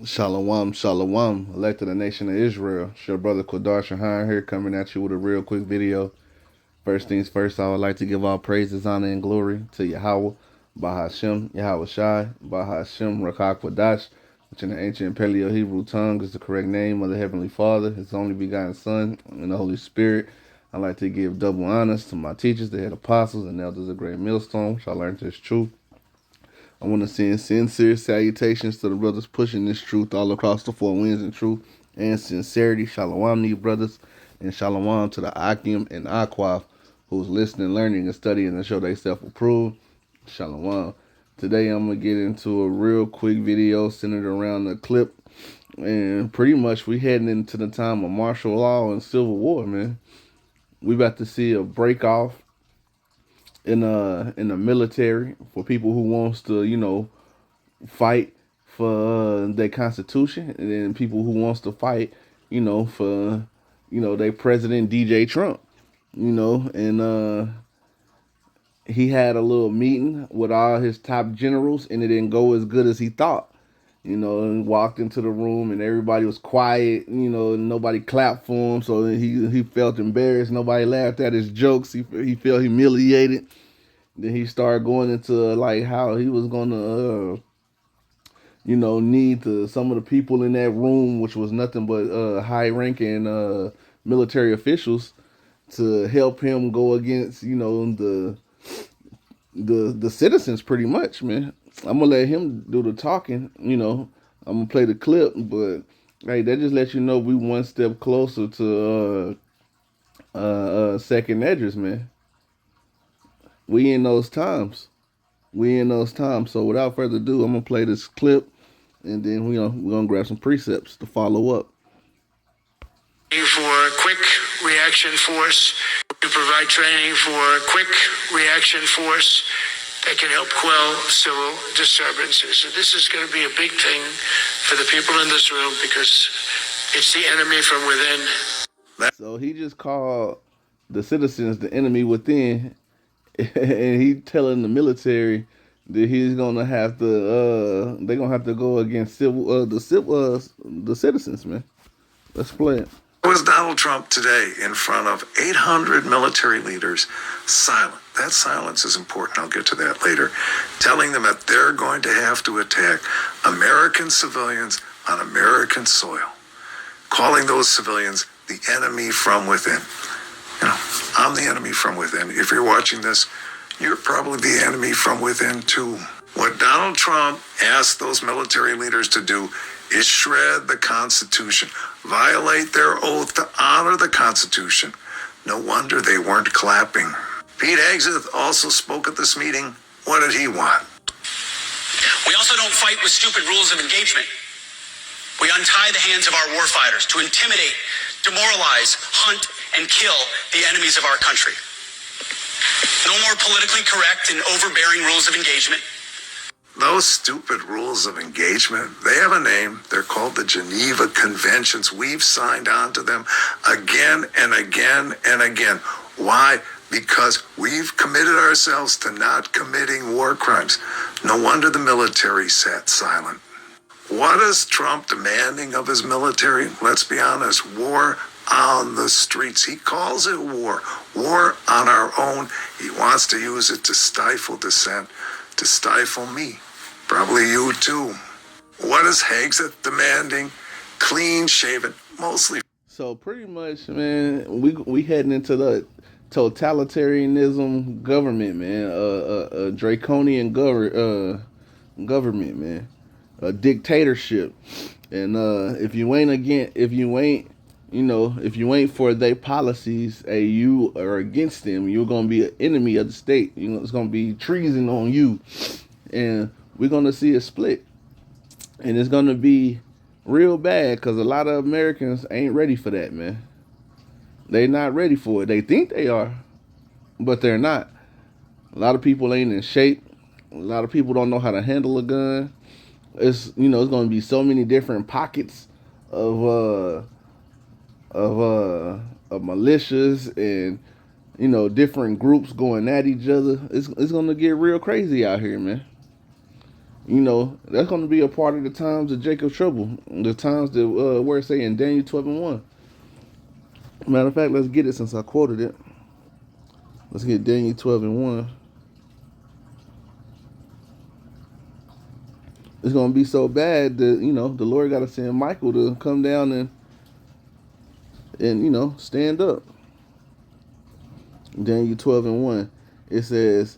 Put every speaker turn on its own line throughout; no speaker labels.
Shalom, shalom, elect of the nation of Israel. It's your brother Qadar Shahan here, coming at you with a real quick video. First things first, I would like to give all praises, honor, and glory to Yahweh, Bahashem, Yahweh Shai, Bahashem, Rakak Wadash, which in the ancient Paleo Hebrew tongue is the correct name of the Heavenly Father, His only begotten Son, and the Holy Spirit. I'd like to give double honors to my teachers, the head apostles, and elders of Great Millstone, which I learned this truth. I want to send sincere salutations to the brothers pushing this truth all across the four winds in truth and sincerity. Shalom to you brothers, and shalom to the Akim and Aquaf who's listening, learning, and studying to show they self-approved. Shalom. Today I'm going to get into a real quick video centered around the clip. And pretty much we heading into the time of martial law and civil war, man. We about to see a break off in the military for people who wants to, fight for their constitution, and then people who wants to fight, for, their president DJ Trump, and he had a little meeting with all his top generals, and it didn't go as good as he thought. And walked into the room and everybody was quiet, and nobody clapped for him, so he felt embarrassed. Nobody laughed at his jokes. He felt humiliated. Then he started going into like how he was gonna, need some of the people in that room, which was nothing but high-ranking military officials, to help him go against, the citizens, pretty much, man. I'm gonna let him do the talking. I'm gonna play the clip, but hey, that just lets you know we one step closer to second Edris, man. We in those times. So without further ado, I'm gonna play this clip, and then we're gonna grab some precepts to follow up.
For quick reaction force, to provide training for quick reaction force that can help quell civil disturbances. So this is going to be a big thing for the people in this room because it's the enemy from within.
So he just called the citizens the enemy within, and he telling the military that he's gonna have to they're gonna have to go against the citizens, man. Let's play it.
Was Donald Trump today in front of 800 military leaders, silent? That silence is important. I'll get to that later. Telling them that they're going to have to attack American civilians on American soil. Calling those civilians the enemy from within. I'm the enemy from within. If you're watching this, you're probably the enemy from within too. What Donald Trump asked those military leaders to do is shred the Constitution, violate their oath to honor the Constitution. No wonder they weren't clapping. Pete Hegseth also spoke at this meeting. What did he want?
We also don't fight with stupid rules of engagement. We untie the hands of our warfighters to intimidate, demoralize, hunt, and kill the enemies of our country. No more politically correct and overbearing rules of engagement.
Those stupid rules of engagement, they have a name. They're called the Geneva Conventions. We've signed on to them again and again and again. Why? Because we've committed ourselves to not committing war crimes. No wonder the military sat silent. What is Trump demanding of his military? Let's be honest, war on the streets. He calls it war. War on our own. He wants to use it to stifle dissent, to stifle me. Probably you too. What is Hegseth demanding? Clean shaven, mostly.
So pretty much, man, we heading into the totalitarianism government, man. A draconian government, man. A dictatorship. And if you ain't for their policies, you are against them, you're gonna be an enemy of the state. It's gonna be treason on you, and we're gonna see a split, and it's gonna be real bad because a lot of Americans ain't ready for that, man. They're not ready for it. They think they are, but they're not. A lot of people ain't in shape. A lot of people don't know how to handle a gun. It's going to be so many different pockets of militias and different groups going at each other. It's going to get real crazy out here, man. You know, that's going to be a part of the times of Jacob's trouble. The times that where it say in Daniel 12:1. Matter of fact, let's get it since I quoted it. Let's get Daniel 12:1. It's going to be so bad that, you know, the Lord got to send Michael to come down and you know, stand up. Daniel 12:1. It says,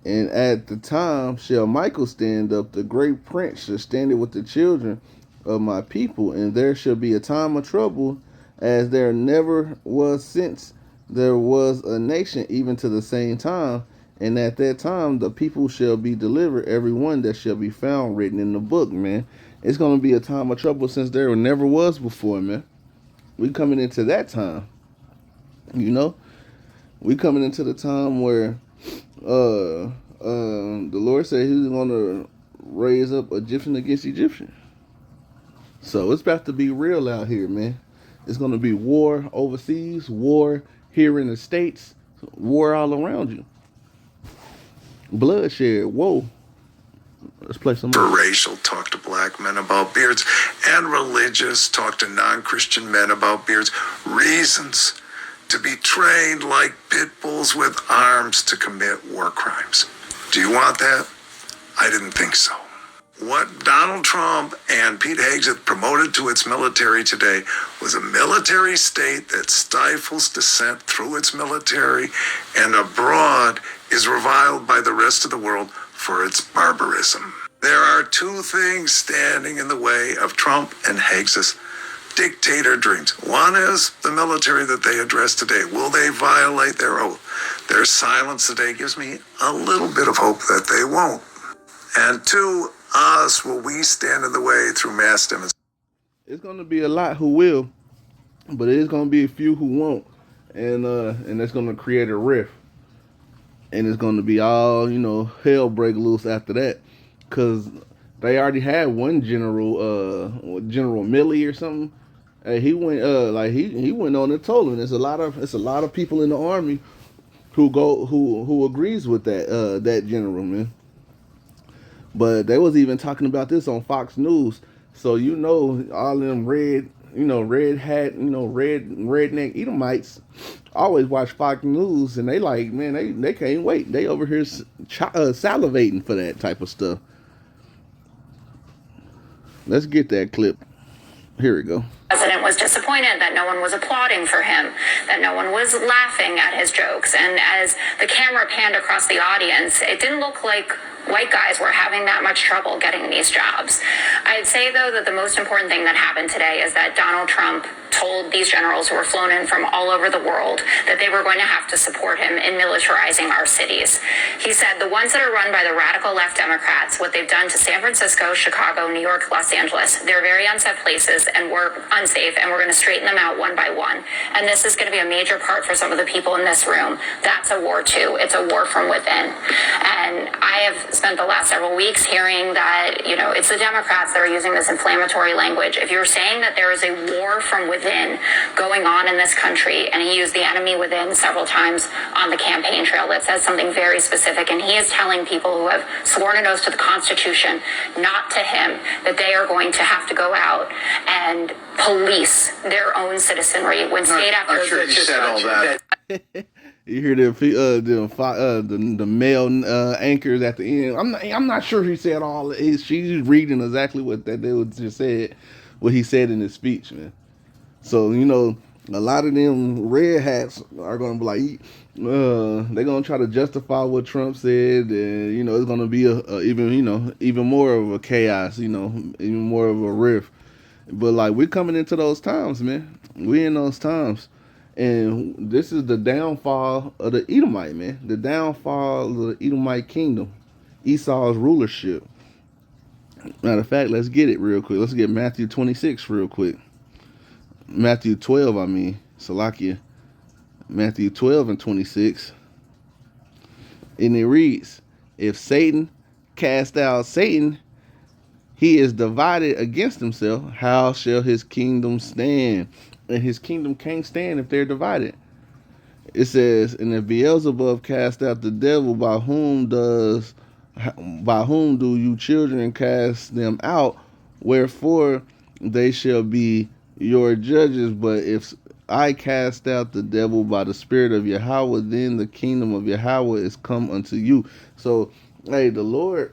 and at the time shall Michael stand up, the great prince shall stand it with the children of my people, and there shall be a time of trouble as there never was since there was a nation, even to the same time. And at that time the people shall be delivered, every one that shall be found written in the book, man. It's going to be a time of trouble since there never was before, man. We coming into that time, you know. We coming into the time where the Lord said He's going to raise up Egyptian against Egyptian. So it's about to be real out here, man. It's going to be war overseas, war here in the States, war all around you. Bloodshed. Whoa. Let's play some more.
Racial, talk to black men about beards, and religious, talk to non-Christian men about beards. Reasons to be trained like pit bulls with arms to commit war crimes. Do you want that? I didn't think so. What Donald Trump and Pete Hegseth promoted to its military today was a military state that stifles dissent through its military and abroad is reviled by the rest of the world for its barbarism. There are two things standing in the way of Trump and Hegseth's dictator dreams. One is the military that they address today. Will they violate their oath? Their silence today gives me a little bit of hope that they won't. And two, us, will we stand in the way through mass demonstrations?
It's going to be a lot who will, but there's going to be a few who won't, and that's going to create a rift, and it's going to be all, you know, hell break loose after that, because they already had one general, General Milley or something. He went he went on and told him it's a lot of people in the army who agrees with that general, man. But they was even talking about this on Fox News. So you know all them red hat, redneck Edomites always watch Fox News, and they like, man, they can't wait. They over here salivating for that type of stuff. Let's get that clip. Here we go.
The president was disappointed that no one was applauding for him, that no one was laughing at his jokes. And as the camera panned across the audience, it didn't look like white guys were having that much trouble getting these jobs. I'd say, though, that the most important thing that happened today is that Donald Trump told these generals who were flown in from all over the world that they were going to have to support him in militarizing our cities. He said the ones that are run by the radical left Democrats, what they've done to San Francisco, Chicago, New York, Los Angeles, they're very unsafe places and we're unsafe, and we're going to straighten them out one by one. And this is going to be a major part for some of the people in this room. That's a war too. It's a war from within. And I have spent the last several weeks hearing that, you know, it's the Democrats that are using this inflammatory language. If you're saying that there is a war from within going on in this country, and he used the enemy within several times on the campaign trail, that says something very specific, and he is telling people who have sworn an oath to the Constitution, not to him, that they are going to have to go out and police their own citizenry when state after
state said all that.
You hear the male anchors at the end. I'm not sure he said all. She's reading exactly what that dude just said, what he said in his speech, man. So you know, a lot of them red hats are gonna be like, they're gonna try to justify what Trump said, and you know, it's gonna be even more of a chaos, even more of a rift. But like, we're coming into those times, man. We in those times. And this is the downfall of the Edomite, man. The downfall of the Edomite kingdom. Esau's rulership. Matter of fact, let's get it real quick. Let's get Matthew 26 real quick. Matthew 12, Salakia. Matthew 12 and 26. And it reads, if Satan cast out Satan, he is divided against himself. How shall his kingdom stand? And his kingdom can't stand if they're divided. It says, and if Beelzebub cast out the devil, by whom does By whom do you children cast them out? Wherefore they shall be your judges. But if I cast out the devil by the Spirit of Yahweh, then the kingdom of Yahweh is come unto you. So, the Lord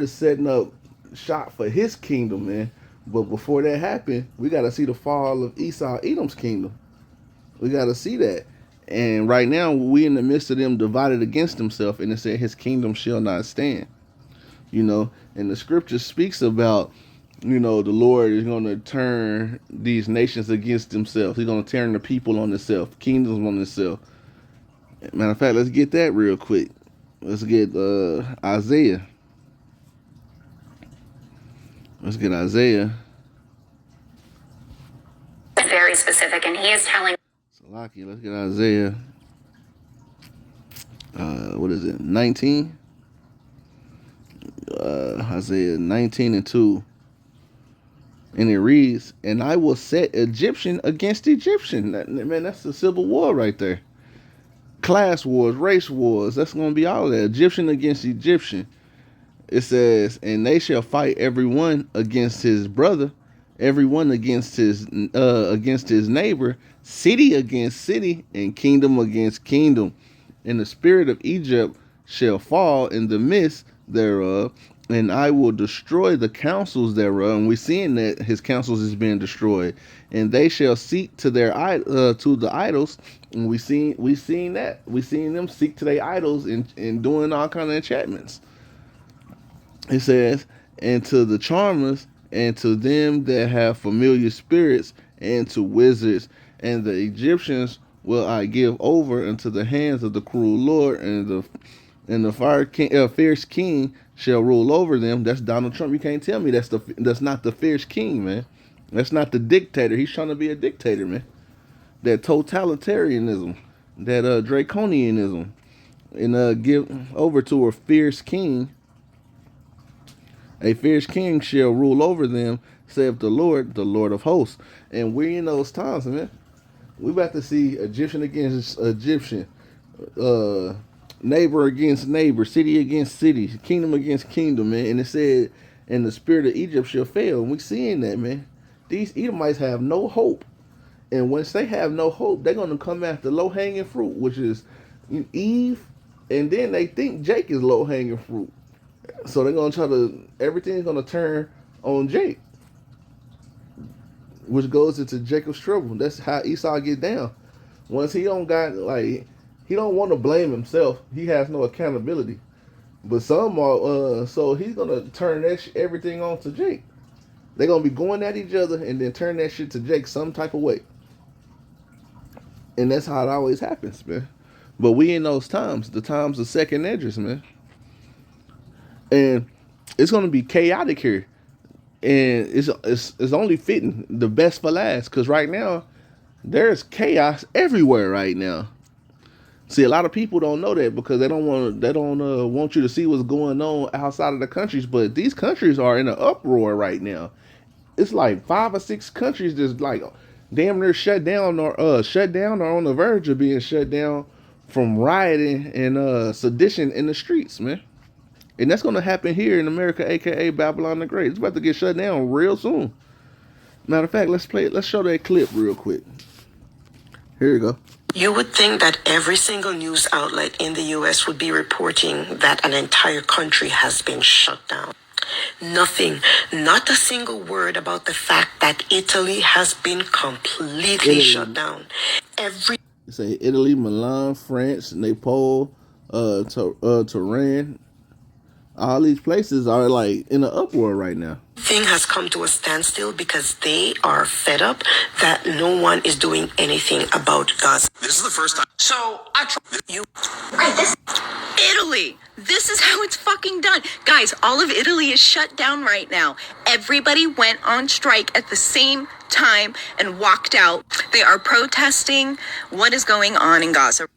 is setting up shop for His kingdom, man. But before that happened, we got to see the fall of Esau, Edom's kingdom. We got to see that. And right now, we in the midst of them divided against himself, and it said his kingdom shall not stand. And the scripture speaks about, the Lord is going to turn these nations against themselves. He's going to turn the people on themselves, kingdoms on themselves. Matter of fact, let's get that real quick. Let's get Isaiah. Let's get Isaiah.
Very specific, and he is telling.
Salaki, let's get Isaiah. What is it? 19. Isaiah 19:2. And it reads, "And I will set Egyptian against Egyptian." Man, that's the civil war right there. Class wars, race wars. That's going to be all of that. Egyptian against Egyptian. It says, "And they shall fight everyone against his brother, everyone against his neighbor, city against city, and kingdom against kingdom. And the spirit of Egypt shall fall in the midst thereof, and I will destroy the counsels thereof." And we're seeing that his counsels is being destroyed. "And they shall seek to their to the idols." And we seen that. We seen them seek to their idols and doing all kind of enchantments. It says, "And to the charmers, and to them that have familiar spirits, and to wizards, and the Egyptians will I give over into the hands of the cruel Lord, and the fierce king shall rule over them." That's Donald Trump. You can't tell me that's not the fierce king, man. That's not the dictator. He's trying to be a dictator, man. That totalitarianism, that draconianism, and give over to a fierce king. "A fierce king shall rule over them, saith the Lord of hosts." And we're in those times, man. We about to see Egyptian against Egyptian, neighbor against neighbor, city against city, kingdom against kingdom, man. And it said, "And the spirit of Egypt shall fail." And we seeing that, man. These Edomites have no hope. And once they have no hope, they're going to come after low-hanging fruit, which is Eve. And then they think Jake is low-hanging fruit. So they're going to try to, everything's going to turn on Jake, which goes into Jacob's trouble. That's how Esau get down. Once he don't want to blame himself. He has no accountability. But some are, so he's going to turn everything on to Jake. They're going to be going at each other and then turn that shit to Jake some type of way. And that's how it always happens, man. But we in those times, the times of second edges, man. And it's going to be chaotic here. And it's only fitting the best for last, because right now there's chaos everywhere right now. See, a lot of people don't know that because they don't want you to see what's going on outside of the countries. But these countries are in an uproar right now. It's like 5 or 6 countries that's like damn near shut down or on the verge of being shut down from rioting and sedition in the streets, man. And that's going to happen here in America, aka Babylon the Great. It's about to get shut down real soon. Matter of fact, let's show that clip real quick. Here you go.
You would think that every single news outlet in the U.S. would be reporting that an entire country has been shut down. Nothing, not a single word about the fact that Italy has been completely shut down.
Say Italy, Milan, France, Naples, Tehran. All these places are like in an uproar right now.
Thing has come to a standstill because they are fed up that no one is doing anything about Gaza.
This is the first time. So
Italy. This is how it's fucking done. Guys, all of Italy is shut down right now. Everybody went on strike at the same time and walked out. They are protesting what is going on in Gaza.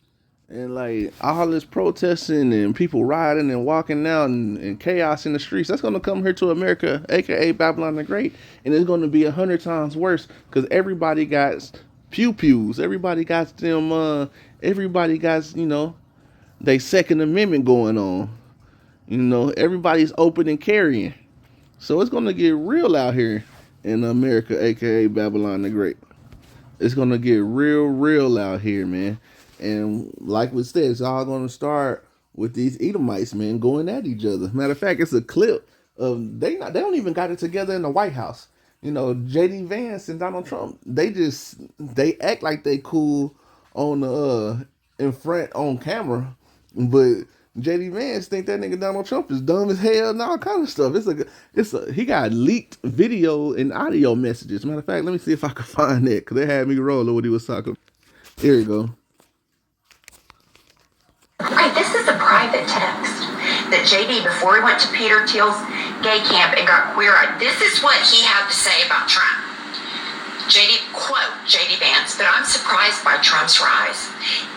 And like all this protesting and people rioting and walking out and chaos in the streets, that's going to come here to America, aka Babylon the Great. And it's going to be 100 times worse because everybody got pew-pews. Everybody got them, they Second Amendment going on. You know, everybody's open and carrying. So it's gonna get real out here in America, aka Babylon the Great. It's gonna get real out here, man. And like we said, it's all gonna start with these Edomites, man, going at each other. Matter of fact, it's a clip of they don't even got it together in the White House. You know, JD Vance and Donald Trump, they act like they cool on the in front on camera, but JD Vance think that nigga Donald Trump is dumb as hell and all kind of stuff. He got leaked video and audio messages. Matter of fact, let me see if I can find that, because they had me rolling what he was talking. Here you go.
Okay, this is a private text that JD, before he went to Peter Thiel's gay camp and got queer-eyed, this is what he had to say about Trump. Quote, JD Vance, but I'm surprised by Trump's rise.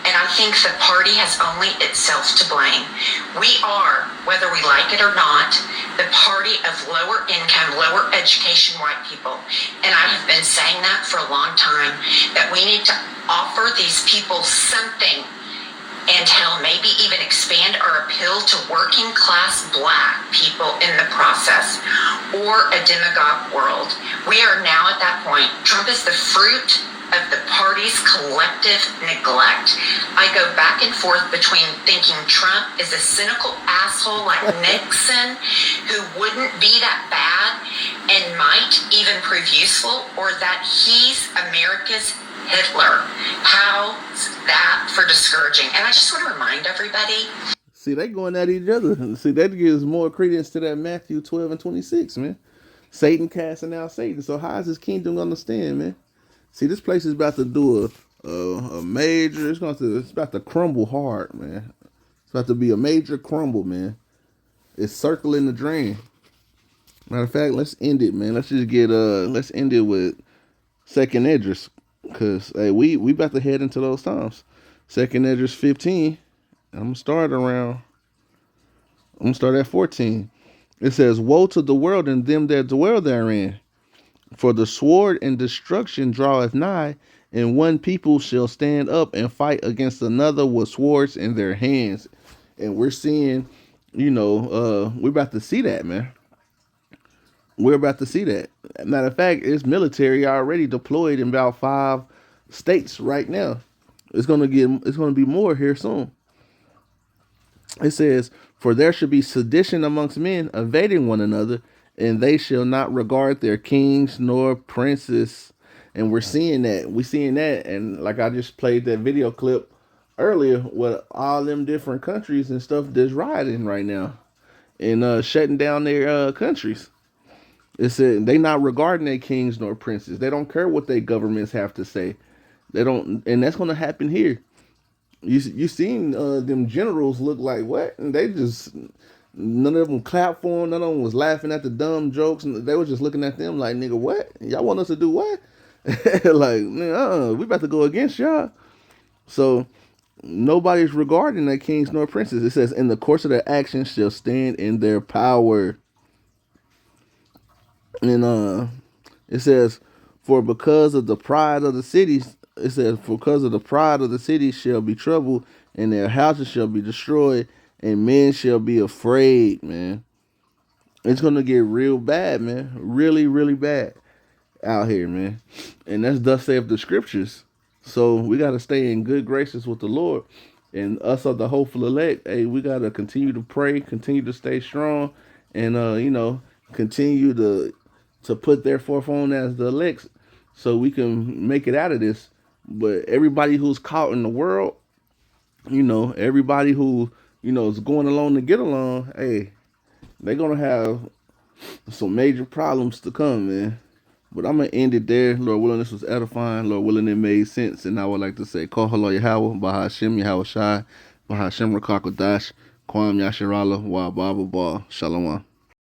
And I think the party has only itself to blame. We are, whether we like it or not, the party of lower income, lower education white people. And I have been saying that for a long time, that we need to offer these people something, and hell, maybe even expand our appeal to working class black people in the process, or a demagogue world. We are now at that point. Trump is the fruit of the party's collective neglect. I go back and forth between thinking Trump is a cynical asshole like Nixon, who wouldn't be that bad and might even prove useful, or that he's America's Hitler. How's that for discouraging? And I just want to remind everybody.
See, they going at each other. See, that gives more credence to that Matthew 12 and 26, man. Satan casting out Satan. So how is his kingdom gonna stand, man? See, this place is about to do a major. It's about to crumble hard, man. It's about to be a major crumble, man. It's circling the drain. Matter of fact, let's end it, man. Let's end it with Second Esdras. Cause hey, we about to head into those times. Second Esdras 15. I'm gonna start at 14. It says, "Woe to the world and them that dwell therein, for the sword and destruction draweth nigh, and one people shall stand up and fight against another with swords in their hands." And we're seeing, we're about to see that, man. We're about to see that. Matter of fact, it's military already deployed in about 5 states right now. It's gonna be more here soon. It says, "For there should be sedition amongst men, evading one another, and they shall not regard their kings nor princes." And we're seeing that. And like I just played that video clip earlier with all them different countries and stuff that's rioting right now and shutting down their countries. It said they not regarding their kings nor princes. They don't care what their governments have to say. They don't, and that's going to happen here. You seen them generals look like what? And they just, none of them clapped for them. None of them was laughing at the dumb jokes, and they were just looking at them like, "Nigga, what? Y'all want us to do what?" Like, we about to go against y'all. So nobody's regarding their kings nor princes. It says, "In the course of their actions shall stand in their power." And it says, "For because of the pride of the cities," it says, "For because of the pride of the cities shall be trouble, and their houses shall be destroyed, and men shall be afraid," man. It's gonna get real bad, man. Really, really bad out here, man. And that's thus saith the scriptures. So we gotta stay in good graces with the Lord. And us of the hopeful elect, hey, we gotta continue to pray, continue to stay strong, and continue to put their forth on as the elects, so we can make it out of this. But everybody who's caught in the world, everybody who, is going along to get along, hey, they're going to have some major problems to come, man. But I'm going to end it there. Lord willing, this was edifying. Lord willing, it made sense. And I would like to say, Call Hello Yahweh, Bahashem Yahweh Shai, Bahashem Rakakadash, Kwam Yasharala, Wa Baba Ba, Shalom.